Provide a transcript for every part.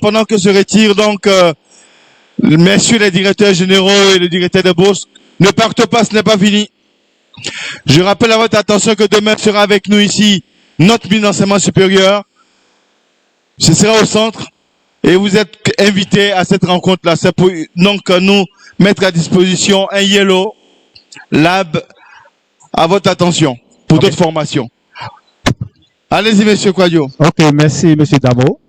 pendant que se retirent donc messieurs les directeurs généraux et le directeur de bourse, ne partez pas, ce n'est pas fini. Je rappelle à votre attention que demain sera avec nous ici notre ministre d'enseignement supérieur. Ce sera au centre et vous êtes invités à cette rencontre-là. C'est pour donc nous mettre à disposition un Yellow Lab à votre attention pour d'autres formations. Allez-y, monsieur Kouadio. Ok, merci, monsieur Dabo.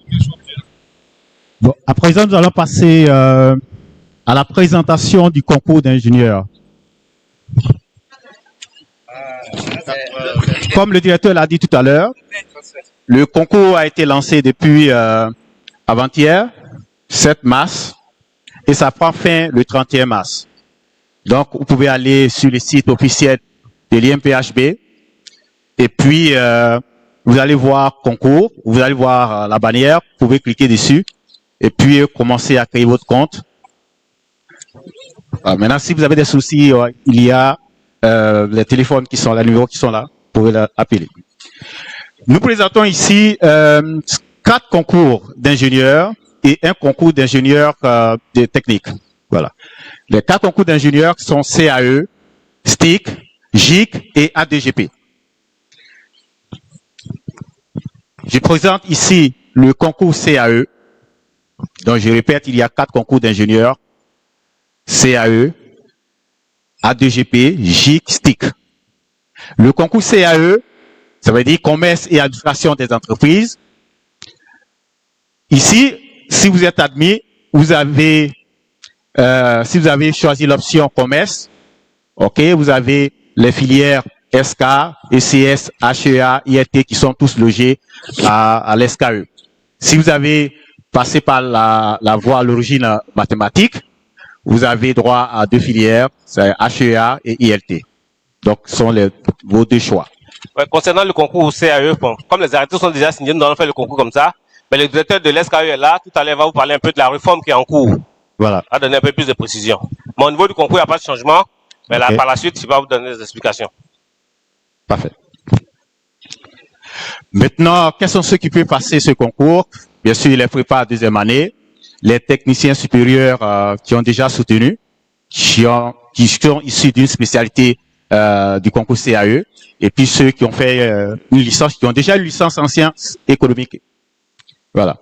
Bon, à présent, nous allons passer à la présentation du concours d'ingénieur. Comme le directeur l'a dit tout à l'heure, le concours a été lancé depuis avant-hier, 7 mars, et ça prend fin le 31 mars. Donc, vous pouvez aller sur le site officiel de l'IMPHB, et puis vous allez voir concours, vous allez voir la bannière, vous pouvez cliquer dessus, et puis commencer à créer votre compte. Maintenant, si vous avez des soucis, il y a les téléphones qui sont là, les numéros qui sont là, vous pouvez appeler. Nous présentons ici 4 concours d'ingénieurs et un concours d'ingénieurs de technique. Voilà. Les 4 concours d'ingénieurs sont CAE, STIC, GIC et ADGP. Je présente ici le concours CAE. Donc, je répète, il y a 4 concours d'ingénieurs. CAE, ADGP, GIC, STIC. Le concours CAE, ça veut dire commerce et administration des entreprises. Ici, si vous êtes admis, vous avez, si vous avez choisi l'option commerce, ok, vous avez les filières SK, ECS, HEA, IRT qui sont tous logés à l'SKE. Si vous avez passé par la voie à l'origine mathématique, vous avez droit à 2 filières, c'est HEA et ILT. Donc, ce sont vos 2 choix. Ouais, concernant le concours CAE, bon, comme les arrêtés sont déjà signés, nous allons faire le concours comme ça. Mais le directeur de l'SKE est là. Tout à l'heure, il va vous parler un peu de la réforme qui est en cours. Voilà. Il va donner un peu plus de précision. Mais au niveau du concours, il n'y a pas de changement. Mais là, par la suite, il va vous donner des explications. Parfait. Maintenant, quels sont ceux qui peuvent passer ce concours? Bien sûr, les prépa 2e année, les techniciens supérieurs qui ont déjà soutenu, qui sont issus d'une spécialité du concours CAE, et puis ceux qui ont fait une licence, qui ont déjà une licence en sciences économiques. Voilà.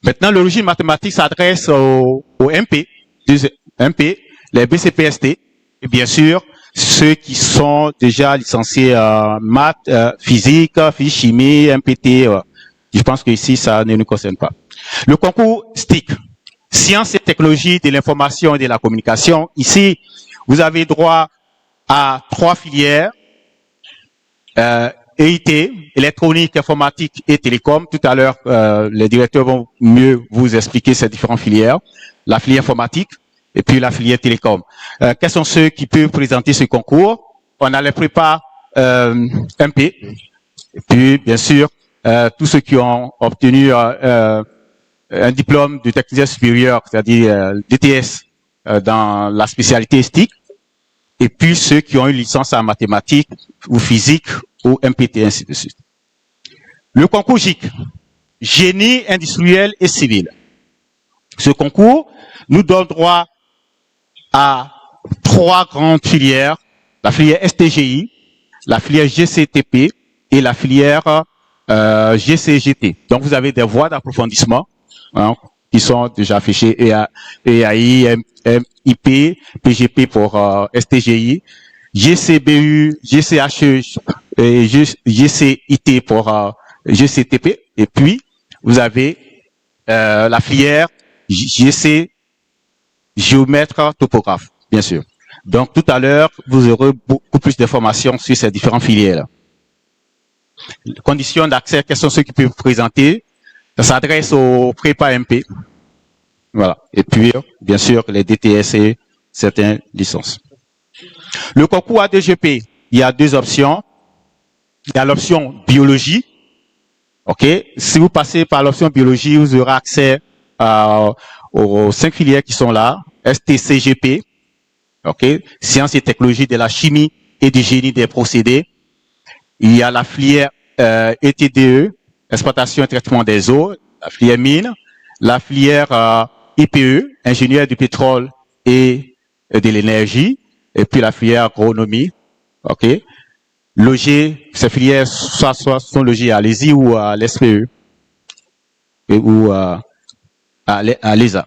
Maintenant, l'origine mathématique s'adresse au MP, les BCPST, et bien sûr, ceux qui sont déjà licenciés en maths, physique, chimie, MPT. Je pense que ici, ça ne nous concerne pas. Le concours STIC, Sciences et technologies de l'information et de la communication. Ici, vous avez droit à 3 filières. EIT, électronique, informatique et télécom. Tout à l'heure, les directeurs vont mieux vous expliquer ces différentes filières. La filière informatique et puis la filière télécom. Quels sont ceux qui peuvent présenter ce concours? On a les prépas MP. Et puis, bien sûr, tous ceux qui ont obtenu un diplôme de technicien supérieur, c'est-à-dire DTS, dans la spécialité STIC. Et puis ceux qui ont une licence en mathématiques ou physique ou MPT, ainsi de suite. Le concours GIC, génie industriel et civil. Ce concours nous donne droit à 3 grandes filières, la filière STGI, la filière GCTP et la filière GCGT. Donc vous avez des voies d'approfondissement qui sont déjà affichées, EAI, IP, PGP pour STGI, GCBU, GCHE et GCIT pour GCTP, et puis vous avez la filière GC, géomètre, topographe, bien sûr. Donc tout à l'heure, vous aurez beaucoup plus d'informations sur ces différentes filières. Conditions d'accès, quels sont ceux qui peuvent présenter? Ça s'adresse aux prépa MP. Voilà. Et puis, bien sûr, les DTS et certaines licences. Le concours ADGP, il y a 2 options. Il y a l'option biologie. OK. Si vous passez par l'option biologie, vous aurez accès aux 5 filières qui sont là. STCGP. OK. Sciences et technologies de la chimie et du génie des procédés. Il y a la filière ETDE, exploitation et traitement des eaux, la filière mine, la filière IPE, ingénieur du pétrole et de l'énergie, et puis la filière agronomie. Ok. Logés, ces filières soit sont logées à l'ESI ou à l'SPE ou à l'ESA.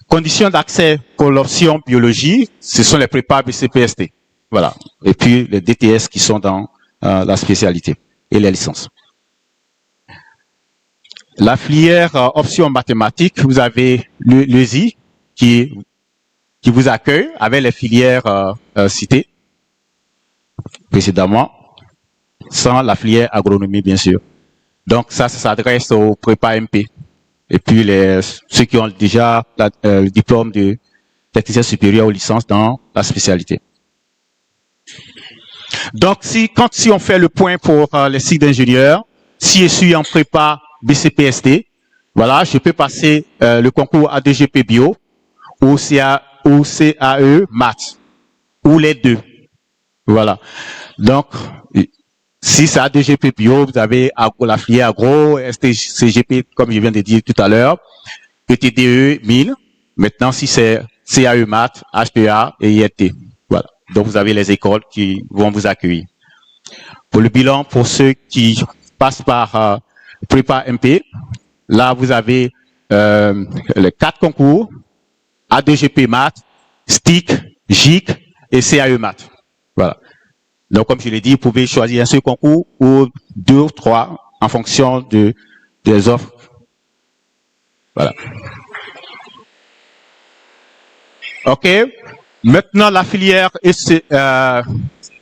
Conditions d'accès pour l'option biologie, ce sont les prépas BCPST. Voilà. Et puis les DTS qui sont dans la spécialité et les licences. La filière option mathématiques, vous avez l'ESI qui vous accueille avec les filières citées précédemment, sans la filière agronomie bien sûr. Donc ça s'adresse aux prépa MP. Et puis ceux qui ont déjà le diplôme de technicien supérieur ou licence dans la spécialité. Donc si on fait le point pour les cycles d'ingénieurs, si je suis en prépa BCPST, voilà, je peux passer le concours ADGP Bio ou CAE Maths ou les deux. Voilà. Donc si c'est ADGP Bio, vous avez la filière agro, STCGP, comme je viens de dire tout à l'heure, ETDE 1000. Maintenant, si c'est CAE Maths, HPA et IRT. Voilà. Donc, vous avez les écoles qui vont vous accueillir. Pour le bilan, pour ceux qui passent par prépa MP, là, vous avez les 4 concours, ADGP Maths, STIC, GIC et CAE Maths. Voilà. Donc, comme je l'ai dit, vous pouvez choisir un seul concours ou 2 ou 3 en fonction des offres. Voilà. OK. Maintenant, la filière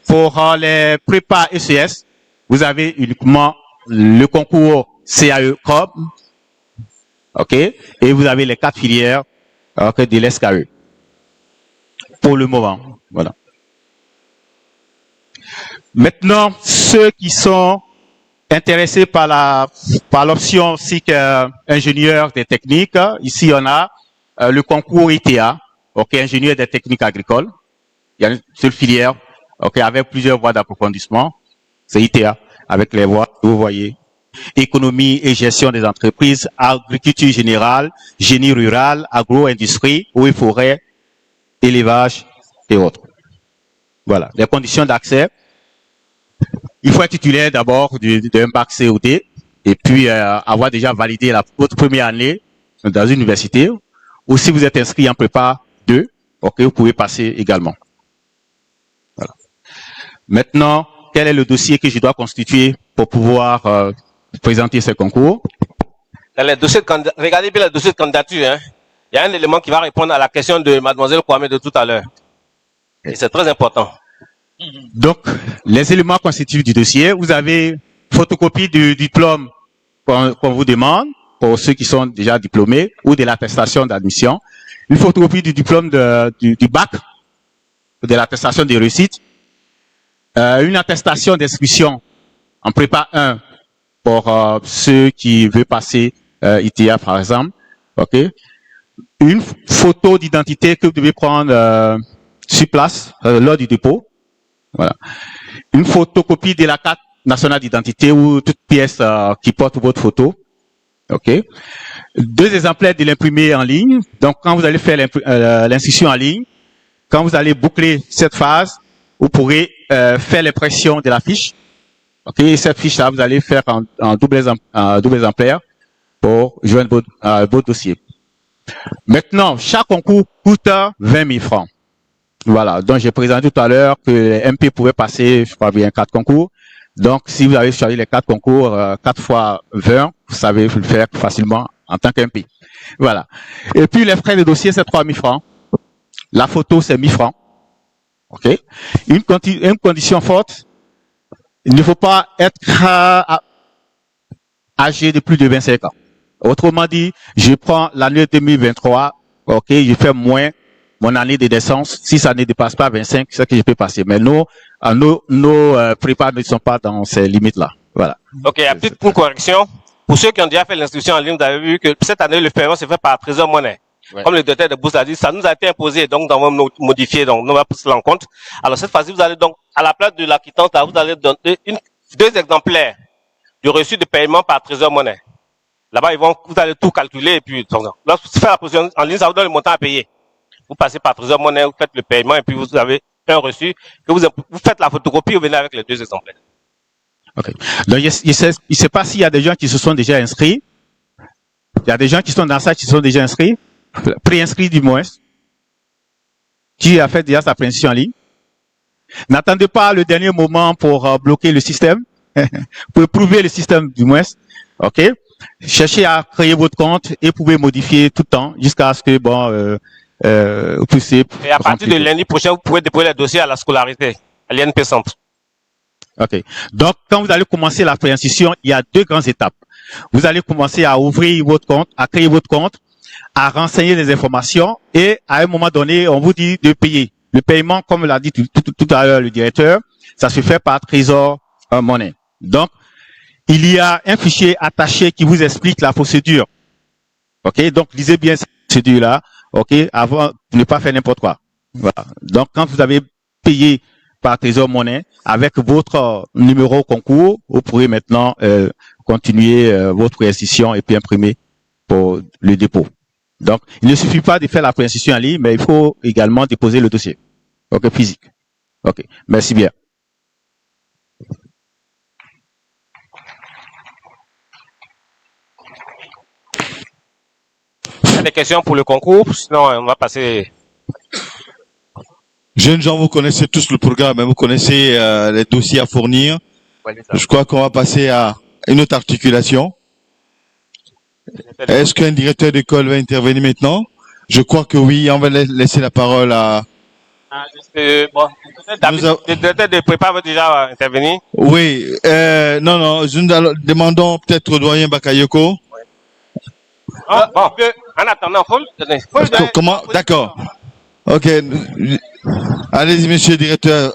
pour les prépas ECS, vous avez uniquement le concours CAE COB. OK. Et vous avez les 4 filières de l'SKE. Pour le moment. Voilà. Maintenant, ceux qui sont intéressés par l'option SIC ingénieur des techniques, ici on a le concours ITA, ok, ingénieur des techniques agricoles. Il y a une seule filière, ok, avec plusieurs voies d'approfondissement. C'est ITA, avec les voies que vous voyez. Économie et gestion des entreprises, agriculture générale, génie rural, agro-industrie, eau et forêt, élevage et autres. Voilà, les conditions d'accès. Il faut être titulaire d'abord d'un bac COD et puis avoir déjà validé votre première année dans une université. Ou si vous êtes inscrit en prépa 2, ok, vous pouvez passer également. Voilà. Maintenant, quel est le dossier que je dois constituer pour pouvoir présenter ce concours? Dans les dossiers regardez bien le dossier de candidature. Hein. Il y a un élément qui va répondre à la question de mademoiselle Kwame de tout à l'heure. Et c'est très important. Donc, les éléments constitutifs du dossier, vous avez photocopie du diplôme qu'on vous demande, pour ceux qui sont déjà diplômés, ou de l'attestation d'admission, une photocopie du diplôme du bac, de l'attestation de réussite, une attestation d'inscription en prépa 1 pour ceux qui veulent passer ITA par exemple, ok, une photo d'identité que vous devez prendre sur place lors du dépôt. Voilà. Une photocopie de la carte nationale d'identité ou toute pièce qui porte votre photo. OK. 2 exemplaires de l'imprimé en ligne. Donc, quand vous allez faire l'inscription en ligne, quand vous allez boucler cette phase, vous pourrez faire l'impression de la fiche. OK. Et cette fiche-là, vous allez faire en double exemplaire pour joindre votre dossier. Maintenant, chaque concours coûte 20 000 francs. Voilà, donc j'ai présenté tout à l'heure que les MP pouvaient passer, je crois bien, 4 concours. Donc, si vous avez choisi les 4 concours, 4 fois 20, vous savez le faire facilement en tant qu'MP. Voilà. Et puis, les frais de dossier, c'est 3 000 francs. La photo, c'est 1 000 francs. OK. Une condition forte, il ne faut pas être âgé de plus de 25 ans. Autrement dit, je prends l'année 2023, OK, je fais moins mon année de naissance, si ça ne dépasse pas 25, c'est ce que je peux passer. Mais nos prépas ne sont pas dans ces limites-là. Voilà. Ok, il y a peut-être une correction. Pour ceux qui ont déjà fait l'inscription en ligne, vous avez vu que cette année, le paiement s'est fait par Trésor Monnaie. Ouais. Comme le directeur de bourse a dit, ça nous a été imposé, donc nous avons modifié, donc nous allons prendre cela en compte. Alors cette fois-ci, vous allez donc, à la place de la quittance, là, vous allez donner 2 exemplaires du reçu de paiement par Trésor Monnaie. Là-bas, vous allez tout calculer et puis, lorsque vous faites la position en ligne, ça vous donne le montant à payer. Vous passez par Trésor Monnaie, vous faites le paiement et puis vous avez un reçu que vous faites la photocopie, vous venez avec les 2 exemplaires. Ok. Donc, il ne sait pas s'il y a des gens qui se sont déjà inscrits. Il y a des gens qui sont dans ça, qui se sont déjà inscrits, préinscrits du moins, qui a fait déjà sa préinscription en ligne. N'attendez pas le dernier moment pour bloquer le système, pour prouver le système du moins. Ok. Cherchez à créer votre compte et vous pouvez modifier tout le temps jusqu'à ce que vous puissiez. Et à partir de lundi prochain, vous pouvez déposer les dossiers à la scolarité, à l'INP Centre. Ok. Donc, quand vous allez commencer la préinscription, il y a 2 grandes étapes. Vous allez commencer à ouvrir votre compte, à créer votre compte, à renseigner les informations et à un moment donné, on vous dit de payer. Le paiement, comme l'a dit tout à l'heure le directeur, ça se fait par Trésor Monnaie. Donc, il y a un fichier attaché qui vous explique la procédure. Ok. Donc, lisez bien cette procédure-là. Ok. Avant de ne pas faire n'importe quoi. Voilà. Donc, quand vous avez payé par Trésor Monnaie avec votre numéro concours, vous pourrez maintenant continuer votre préinscription et puis imprimer pour le dépôt. Donc, il ne suffit pas de faire la préinscription en ligne, mais il faut également déposer le dossier. Ok, physique. Ok, merci bien. Il y a des questions pour le concours, sinon on va passer. Jeunes gens, vous connaissez tous le programme, vous connaissez les dossiers à fournir. Je crois qu'on va passer à une autre articulation. Est-ce qu'un directeur d'école va intervenir maintenant? Je crois que oui, on va laisser la parole à... Bon, le directeur de prépa veut déjà intervenir. Oui, non, nous demandons peut-être au doyen Bakayoko. Oh, bon, en attendant, faut le donner. Comment? D'accord. Ok. Allez-y, monsieur le directeur.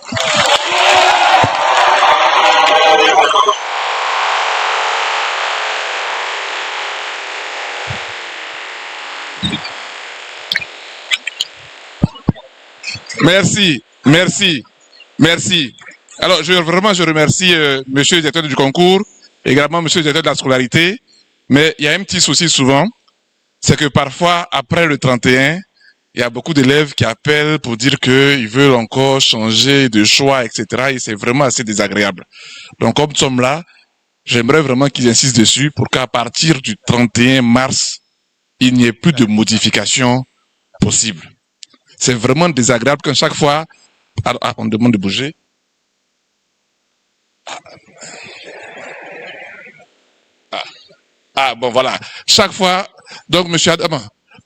Merci. Alors, je remercie monsieur le directeur du concours, également monsieur le directeur de la scolarité, mais il y a un petit souci souvent, c'est que parfois, après le 31, il y a beaucoup d'élèves qui appellent pour dire qu'ils veulent encore changer de choix, etc. Et c'est vraiment assez désagréable. Donc, comme nous sommes là, j'aimerais vraiment qu'ils insistent dessus pour qu'à partir du 31 mars, il n'y ait plus de modification possible. C'est vraiment désagréable qu'à chaque fois, on demande de bouger. Bon, voilà. Chaque fois, donc, monsieur Adama,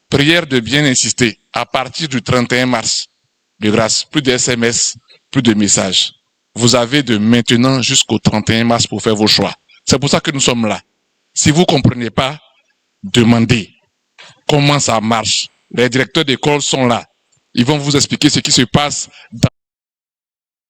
prière de bien insister. À partir du 31 mars, de grâce, plus de SMS, plus de messages. Vous avez de maintenant jusqu'au 31 mars pour faire vos choix. C'est pour ça que nous sommes là. Si vous ne comprenez pas, demandez comment ça marche. Les directeurs d'école sont là. Ils vont vous expliquer ce qui se passe dans